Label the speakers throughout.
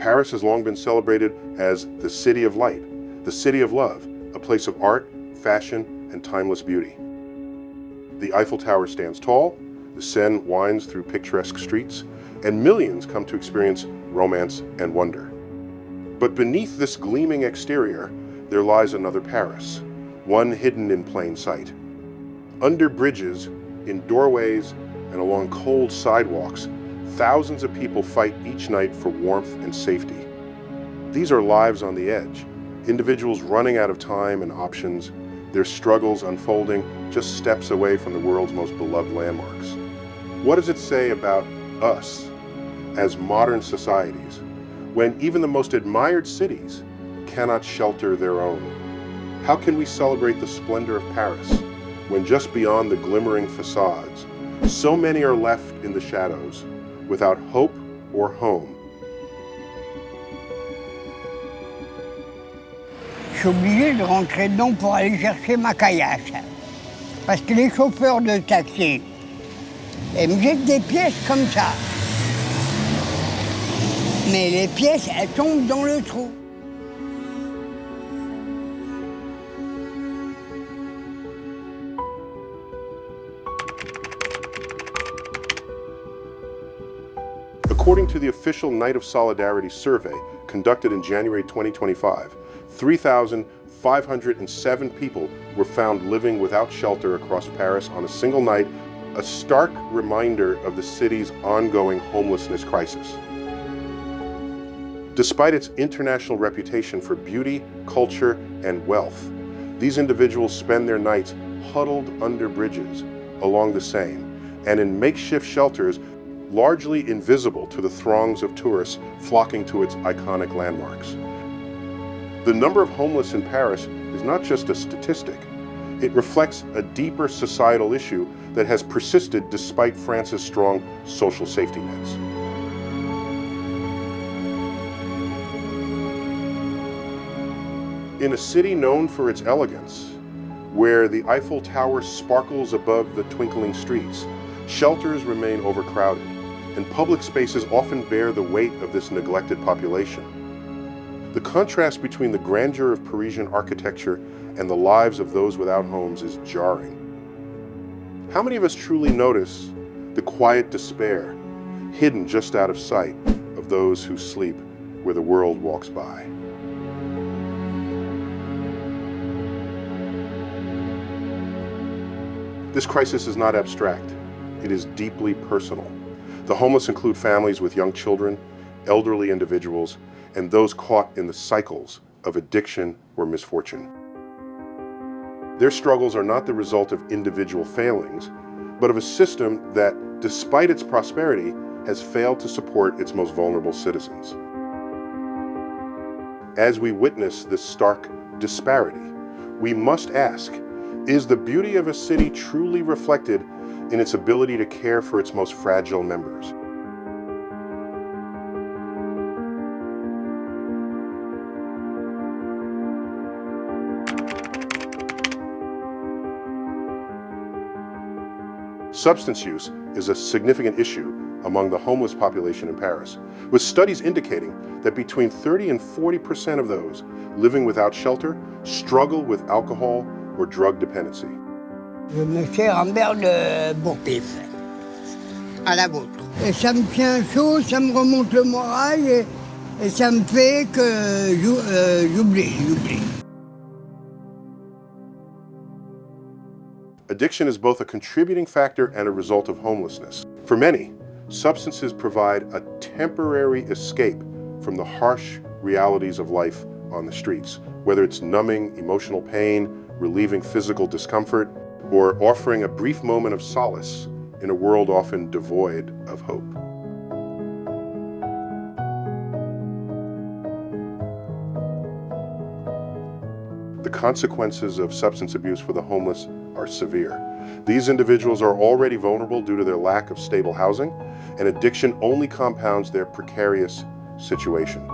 Speaker 1: Paris has long been celebrated as the city of light, the city of love, a place of art, fashion, and timeless beauty. The Eiffel Tower stands tall, the Seine winds through picturesque streets, and millions come to experience romance and wonder. But beneath this gleaming exterior, there lies another Paris, one hidden in plain sight. Under bridges, in doorways, and along cold sidewalks, thousands of people fight each night for warmth and safety. These are lives on the edge, individuals running out of time and options, their struggles unfolding just steps away from the world's most beloved landmarks. What does it say about us as modern societies when even the most admired cities cannot shelter their own? How can we celebrate the splendor of Paris when just beyond the glimmering facades, so many are left in the shadows without hope or home?
Speaker 2: Je suis obligé de rentrer dedans pour aller chercher ma caillasse. Parce que les chauffeurs de taxi, ils me jettent des pièces comme ça. Mais les pièces, elles tombent dans le trou.
Speaker 1: According to the official Night of Solidarity survey conducted in January 2025, 3,507 people were found living without shelter across Paris on a single night, a stark reminder of the city's ongoing homelessness crisis. Despite its international reputation for beauty, culture, and wealth, these individuals spend their nights huddled under bridges along the Seine and in makeshift shelters largely invisible to the throngs of tourists flocking to its iconic landmarks. The number of homeless in Paris is not just a statistic. It reflects a deeper societal issue that has persisted despite France's strong social safety nets. In a city known for its elegance, where the Eiffel Tower sparkles above the twinkling streets, shelters remain overcrowded, and public spaces often bear the weight of this neglected population. The contrast between the grandeur of Parisian architecture and the lives of those without homes is jarring. How many of us truly notice the quiet despair hidden just out of sight of those who sleep where the world walks by? This crisis is not abstract. It is deeply personal. The homeless include families with young children, elderly individuals, and those caught in the cycles of addiction or misfortune. Their struggles are not the result of individual failings, but of a system that, despite its prosperity, has failed to support its most vulnerable citizens. As we witness this stark disparity, we must ask, is the beauty of a city truly reflected in its ability to care for its most fragile members? Substance use is a significant issue among the homeless population in Paris, with studies indicating that between 30 and 40% of those living without shelter struggle with alcohol or drug dependency.
Speaker 2: Je me fais un verre de bourpif, à la vôtre. Et ça me tient chaud, ça me remonte le moral et ça me fait que j'oublie.
Speaker 1: Addiction is both a contributing factor and a result of homelessness. For many, substances provide a temporary escape from the harsh realities of life on the streets, whether it's numbing emotional pain, relieving physical discomfort, or offering a brief moment of solace in a world often devoid of hope. The consequences of substance abuse for the homeless are severe. These individuals are already vulnerable due to their lack of stable housing, and addiction only compounds their precarious situation.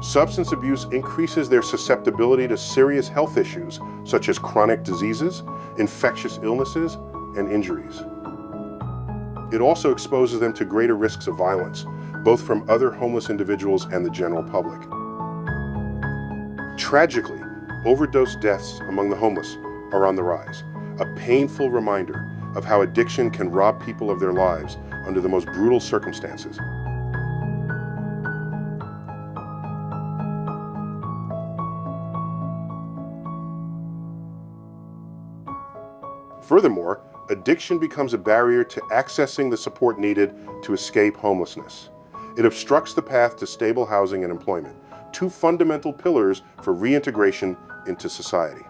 Speaker 1: Substance abuse increases their susceptibility to serious health issues such as chronic diseases, infectious illnesses, and injuries. It also exposes them to greater risks of violence, both from other homeless individuals and the general public. Tragically, overdose deaths among the homeless are on the rise, a painful reminder of how addiction can rob people of their lives under the most brutal circumstances. Furthermore, addiction becomes a barrier to accessing the support needed to escape homelessness. It obstructs the path to stable housing and employment, two fundamental pillars for reintegration into society.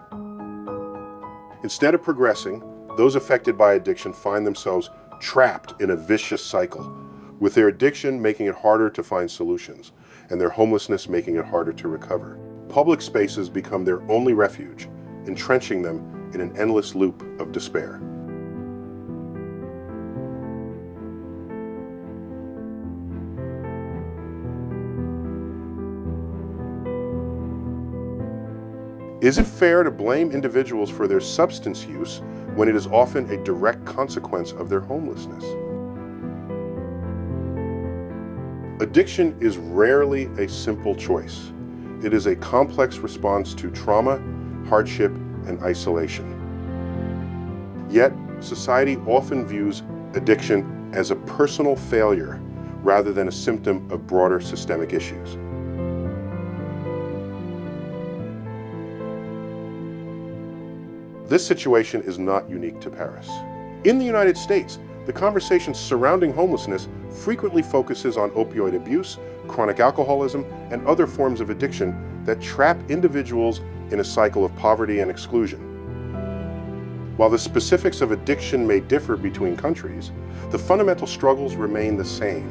Speaker 1: Instead of progressing, those affected by addiction find themselves trapped in a vicious cycle, with their addiction making it harder to find solutions, and their homelessness making it harder to recover. Public spaces become their only refuge, entrenching them in an endless loop of despair. Is it fair to blame individuals for their substance use when it is often a direct consequence of their homelessness? Addiction is rarely a simple choice. It is a complex response to trauma, hardship, and isolation. Yet, society often views addiction as a personal failure rather than a symptom of broader systemic issues. This situation is not unique to Paris. In the United States, the conversation surrounding homelessness frequently focuses on opioid abuse, chronic alcoholism, and other forms of addiction that trap individuals in a cycle of poverty and exclusion. While the specifics of addiction may differ between countries, the fundamental struggles remain the same.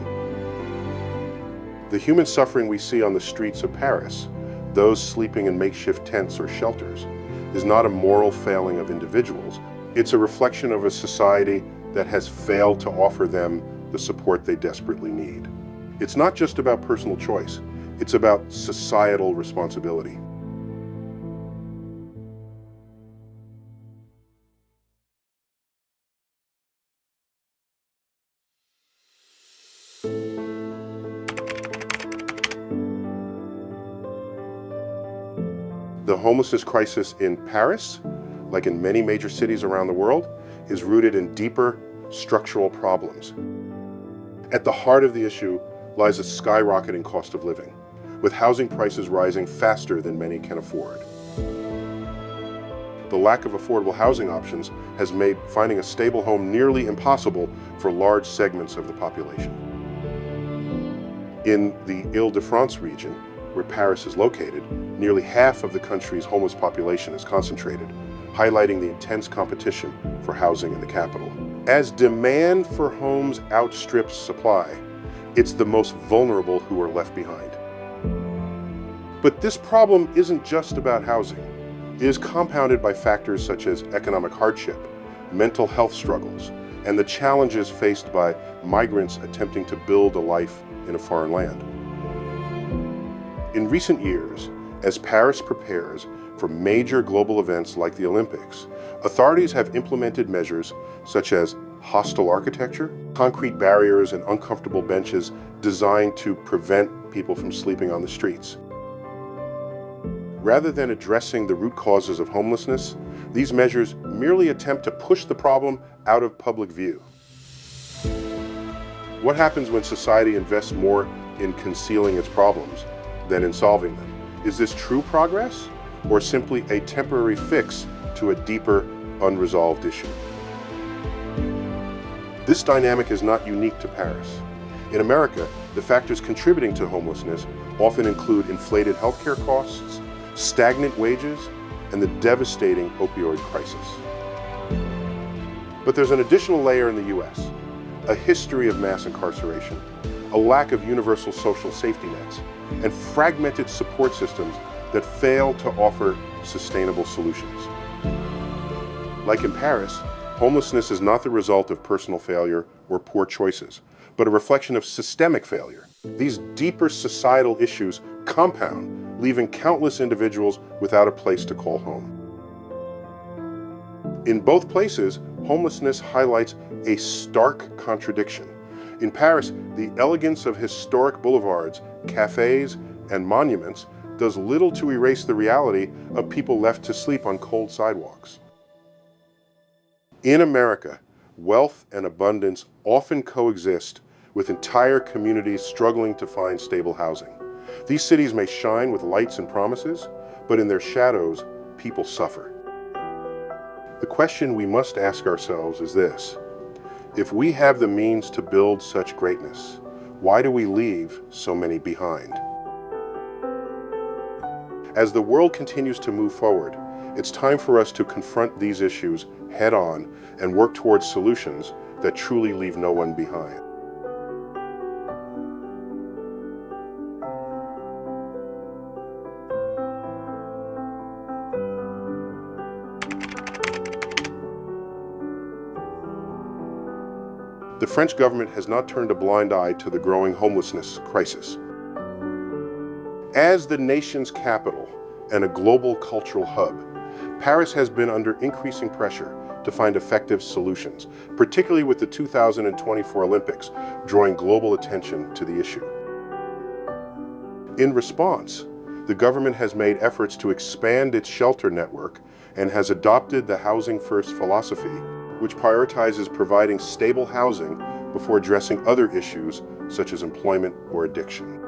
Speaker 1: The human suffering we see on the streets of Paris, those sleeping in makeshift tents or shelters, is not a moral failing of individuals. It's a reflection of a society that has failed to offer them the support they desperately need. It's not just about personal choice, it's about societal responsibility. The homelessness crisis in Paris, like in many major cities around the world, is rooted in deeper structural problems. At the heart of the issue lies a skyrocketing cost of living, with housing prices rising faster than many can afford. The lack of affordable housing options has made finding a stable home nearly impossible for large segments of the population. In the Île-de-France region, where Paris is located, nearly half of the country's homeless population is concentrated, highlighting the intense competition for housing in the capital. As demand for homes outstrips supply, it's the most vulnerable who are left behind. But this problem isn't just about housing. It is compounded by factors such as economic hardship, mental health struggles, and the challenges faced by migrants attempting to build a life in a foreign land. In recent years, as Paris prepares for major global events like the Olympics, authorities have implemented measures such as hostile architecture, concrete barriers, and uncomfortable benches designed to prevent people from sleeping on the streets. Rather than addressing the root causes of homelessness, these measures merely attempt to push the problem out of public view. What happens when society invests more in concealing its problems than in solving them? Is this true progress, or simply a temporary fix to a deeper, unresolved issue? This dynamic is not unique to Paris. In America, the factors contributing to homelessness often include inflated healthcare costs, stagnant wages, and the devastating opioid crisis. But there's an additional layer in the US, a history of mass incarceration, a lack of universal social safety nets, and fragmented support systems that fail to offer sustainable solutions. Like in Paris, homelessness is not the result of personal failure or poor choices, but a reflection of systemic failure. These deeper societal issues compound, leaving countless individuals without a place to call home. In both places, homelessness highlights a stark contradiction. In Paris, the elegance of historic boulevards, cafes, and monuments does little to erase the reality of people left to sleep on cold sidewalks. In America, wealth and abundance often coexist with entire communities struggling to find stable housing. These cities may shine with lights and promises, but in their shadows, people suffer. The question we must ask ourselves is this: if we have the means to build such greatness, why do we leave so many behind? As the world continues to move forward, it's time for us to confront these issues head-on and work towards solutions that truly leave no one behind. The French government has not turned a blind eye to the growing homelessness crisis. As the nation's capital and a global cultural hub, Paris has been under increasing pressure to find effective solutions, particularly with the 2024 Olympics drawing global attention to the issue. In response, the government has made efforts to expand its shelter network and has adopted the Housing First philosophy, which prioritizes providing stable housing before addressing other issues such as employment or addiction.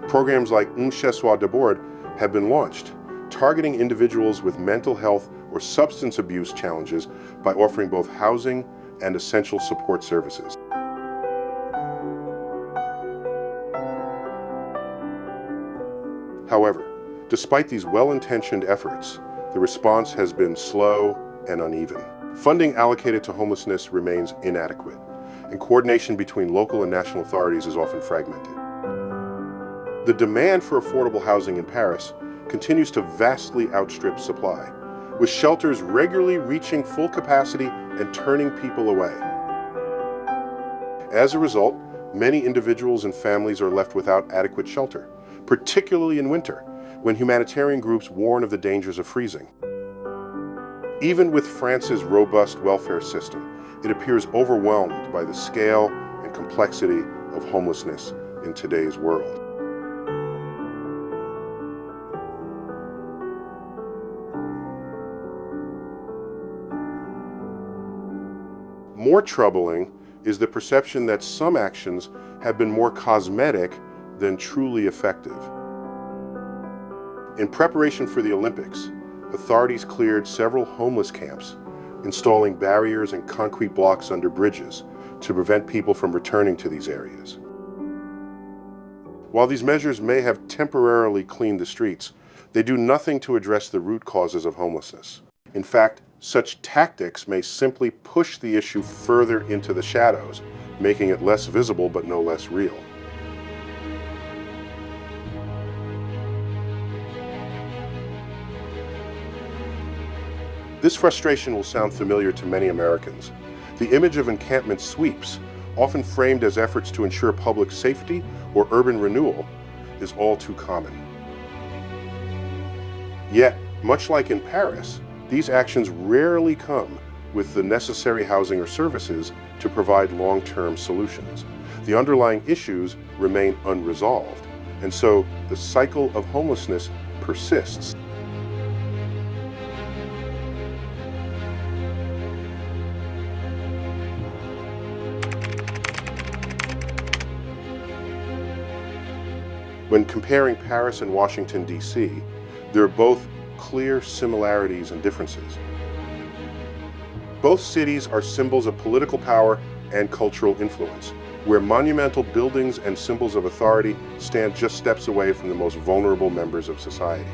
Speaker 1: Programs like Un Chez Soi d'abord have been launched, targeting individuals with mental health or substance abuse challenges by offering both housing and essential support services. However, despite these well-intentioned efforts, the response has been slow and uneven. Funding allocated to homelessness remains inadequate, and coordination between local and national authorities is often fragmented. The demand for affordable housing in Paris continues to vastly outstrip supply, with shelters regularly reaching full capacity and turning people away. As a result, many individuals and families are left without adequate shelter, particularly in winter, when humanitarian groups warn of the dangers of freezing. Even with France's robust welfare system, it appears overwhelmed by the scale and complexity of homelessness in today's world. More troubling is the perception that some actions have been more cosmetic than truly effective. In preparation for the Olympics, authorities cleared several homeless camps, installing barriers and concrete blocks under bridges to prevent people from returning to these areas. While these measures may have temporarily cleaned the streets, they do nothing to address the root causes of homelessness. In fact, such tactics may simply push the issue further into the shadows, making it less visible but no less real. This frustration will sound familiar to many Americans. The image of encampment sweeps, often framed as efforts to ensure public safety or urban renewal, is all too common. Yet, much like in Paris, these actions rarely come with the necessary housing or services to provide long-term solutions. The underlying issues remain unresolved, and so the cycle of homelessness persists. When comparing Paris and Washington, D.C., there are both clear similarities and differences. Both cities are symbols of political power and cultural influence, where monumental buildings and symbols of authority stand just steps away from the most vulnerable members of society.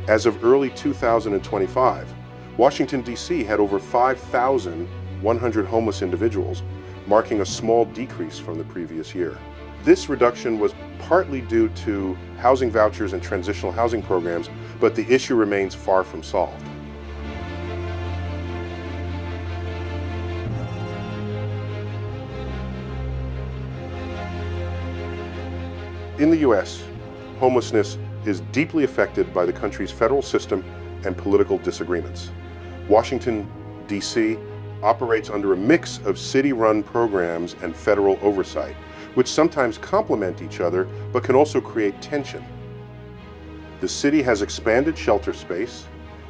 Speaker 1: As of early 2025, Washington, D.C. had over 5,100 homeless individuals, marking a small decrease from the previous year. This reduction was partly due to housing vouchers and transitional housing programs, but the issue remains far from solved. In the U.S., homelessness is deeply affected by the country's federal system and political disagreements. Washington, D.C. operates under a mix of city-run programs and federal oversight, which sometimes complement each other but can also create tension. The city has expanded shelter space,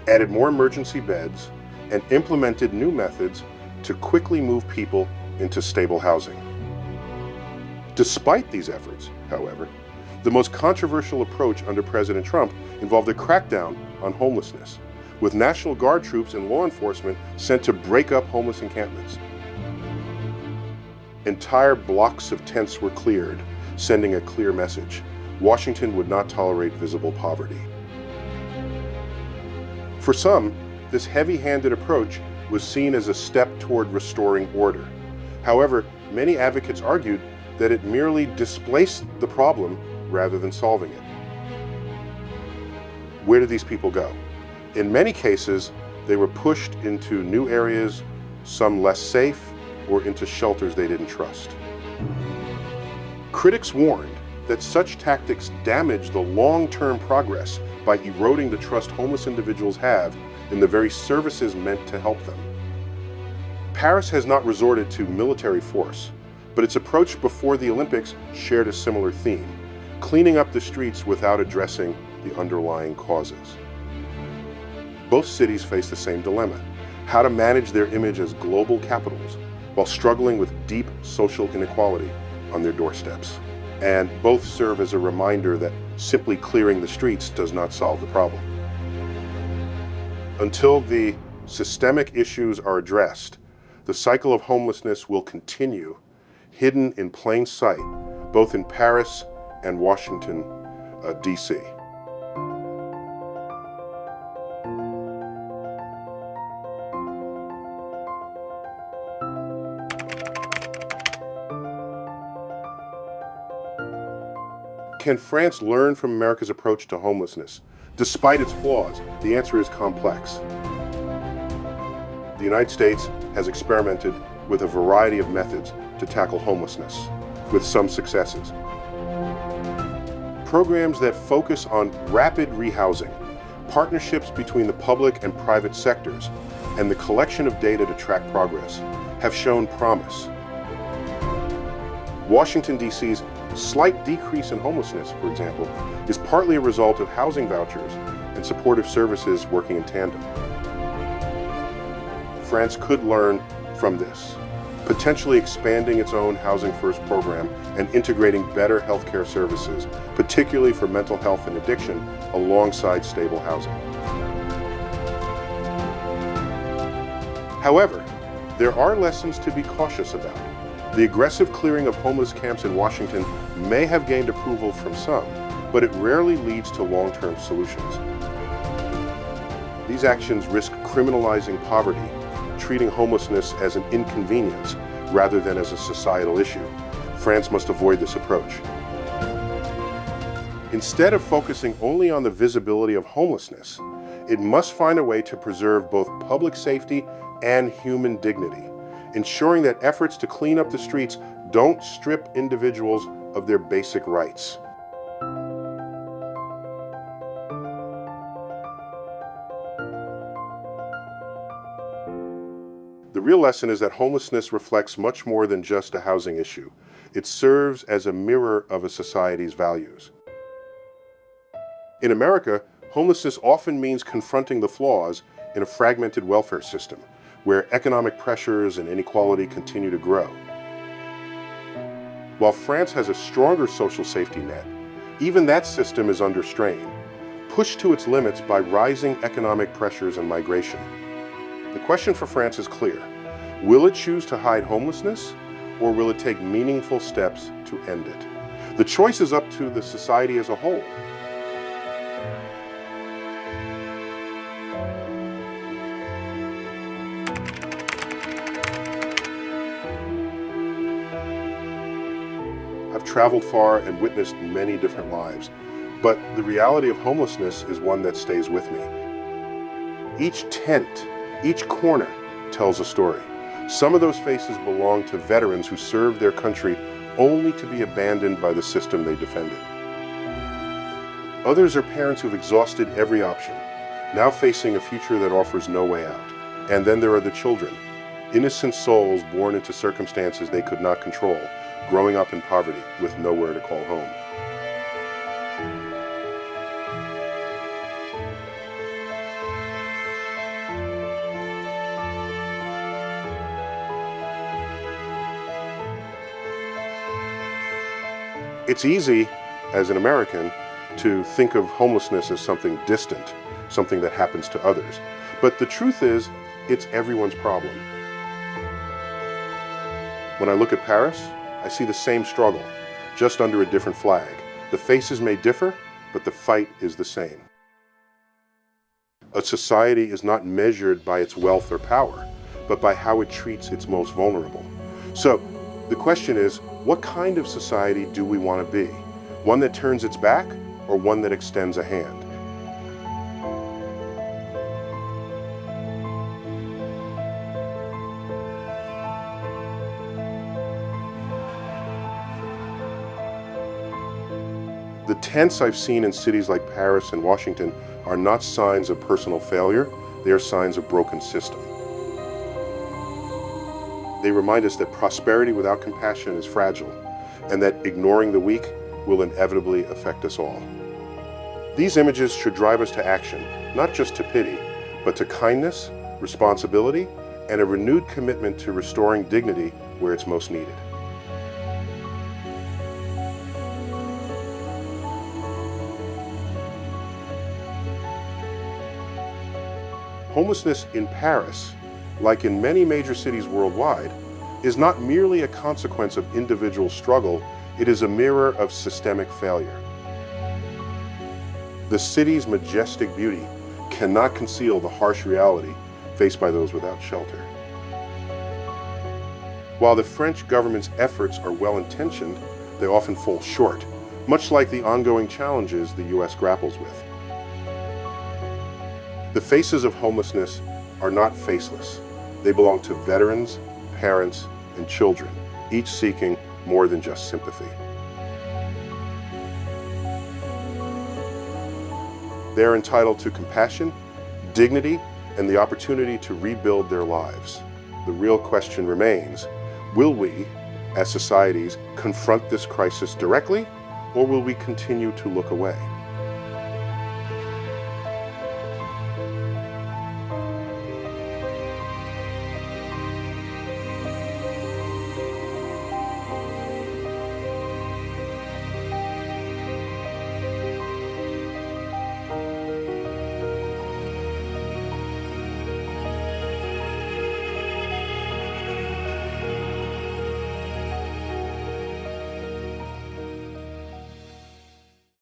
Speaker 1: added more emergency beds, and implemented new methods to quickly move people into stable housing. Despite these efforts, however, the most controversial approach under President Trump involved a crackdown on homelessness, with National Guard troops and law enforcement sent to break up homeless encampments. Entire blocks of tents were cleared, sending a clear message: Washington would not tolerate visible poverty. For some, this heavy-handed approach was seen as a step toward restoring order. However, many advocates argued that it merely displaced the problem rather than solving it. Where did these people go? In many cases, they were pushed into new areas, some less safe, or into shelters they didn't trust. Critics warned that such tactics damage the long-term progress by eroding the trust homeless individuals have in the very services meant to help them. Paris has not resorted to military force, but its approach before the Olympics shared a similar theme: cleaning up the streets without addressing the underlying causes. Both cities face the same dilemma: how to manage their image as global capitals while struggling with deep social inequality on their doorsteps. And both serve as a reminder that simply clearing the streets does not solve the problem. Until the systemic issues are addressed, the cycle of homelessness will continue, hidden in plain sight, both in Paris and Washington, D.C. Can France learn from America's approach to homelessness? Despite its flaws, the answer is complex. The United States has experimented with a variety of methods to tackle homelessness, with some successes. Programs that focus on rapid rehousing, partnerships between the public and private sectors, and the collection of data to track progress have shown promise. Washington, D.C.'s slight decrease in homelessness, for example, is partly a result of housing vouchers and supportive services working in tandem. France could learn from this, potentially expanding its own Housing First program and integrating better healthcare services, particularly for mental health and addiction, alongside stable housing. However, there are lessons to be cautious about. The aggressive clearing of homeless camps in Washington may have gained approval from some, but it rarely leads to long-term solutions. These actions risk criminalizing poverty, treating homelessness as an inconvenience rather than as a societal issue. France must avoid this approach. Instead of focusing only on the visibility of homelessness, it must find a way to preserve both public safety and human dignity, ensuring that efforts to clean up the streets don't strip individuals of their basic rights. The real lesson is that homelessness reflects much more than just a housing issue. It serves as a mirror of a society's values. In America, homelessness often means confronting the flaws in a fragmented welfare system, where economic pressures and inequality continue to grow. While France has a stronger social safety net, even that system is under strain, pushed to its limits by rising economic pressures and migration. The question for France is clear. Will it choose to hide homelessness, or will it take meaningful steps to end it? The choice is up to the society as a whole. I've traveled far and witnessed many different lives, but the reality of homelessness is one that stays with me. Each tent, each corner tells a story. Some of those faces belong to veterans who served their country only to be abandoned by the system they defended. Others are parents who've exhausted every option, now facing a future that offers no way out. And then there are the children, innocent souls born into circumstances they could not control, growing up in poverty with nowhere to call home. It's easy, as an American, to think of homelessness as something distant, something that happens to others. But the truth is, it's everyone's problem. When I look at Paris, I see the same struggle, just under a different flag. The faces may differ, but the fight is the same. A society is not measured by its wealth or power, but by how it treats its most vulnerable. So, the question is, what kind of society do we want to be? One that turns its back, or one that extends a hand? The tents I've seen in cities like Paris and Washington are not signs of personal failure, they are signs of broken system. They remind us that prosperity without compassion is fragile, and that ignoring the weak will inevitably affect us all. These images should drive us to action, not just to pity, but to kindness, responsibility, and a renewed commitment to restoring dignity where it's most needed. Homelessness in Paris, like in many major cities worldwide, is not merely a consequence of individual struggle, it is a mirror of systemic failure. The city's majestic beauty cannot conceal the harsh reality faced by those without shelter. While the French government's efforts are well-intentioned, they often fall short, much like the ongoing challenges the U.S. grapples with. The faces of homelessness are not faceless. They belong to veterans, parents, and children, each seeking more than just sympathy. They are entitled to compassion, dignity, and the opportunity to rebuild their lives. The real question remains, will we, as societies, confront this crisis directly, or will we continue to look away?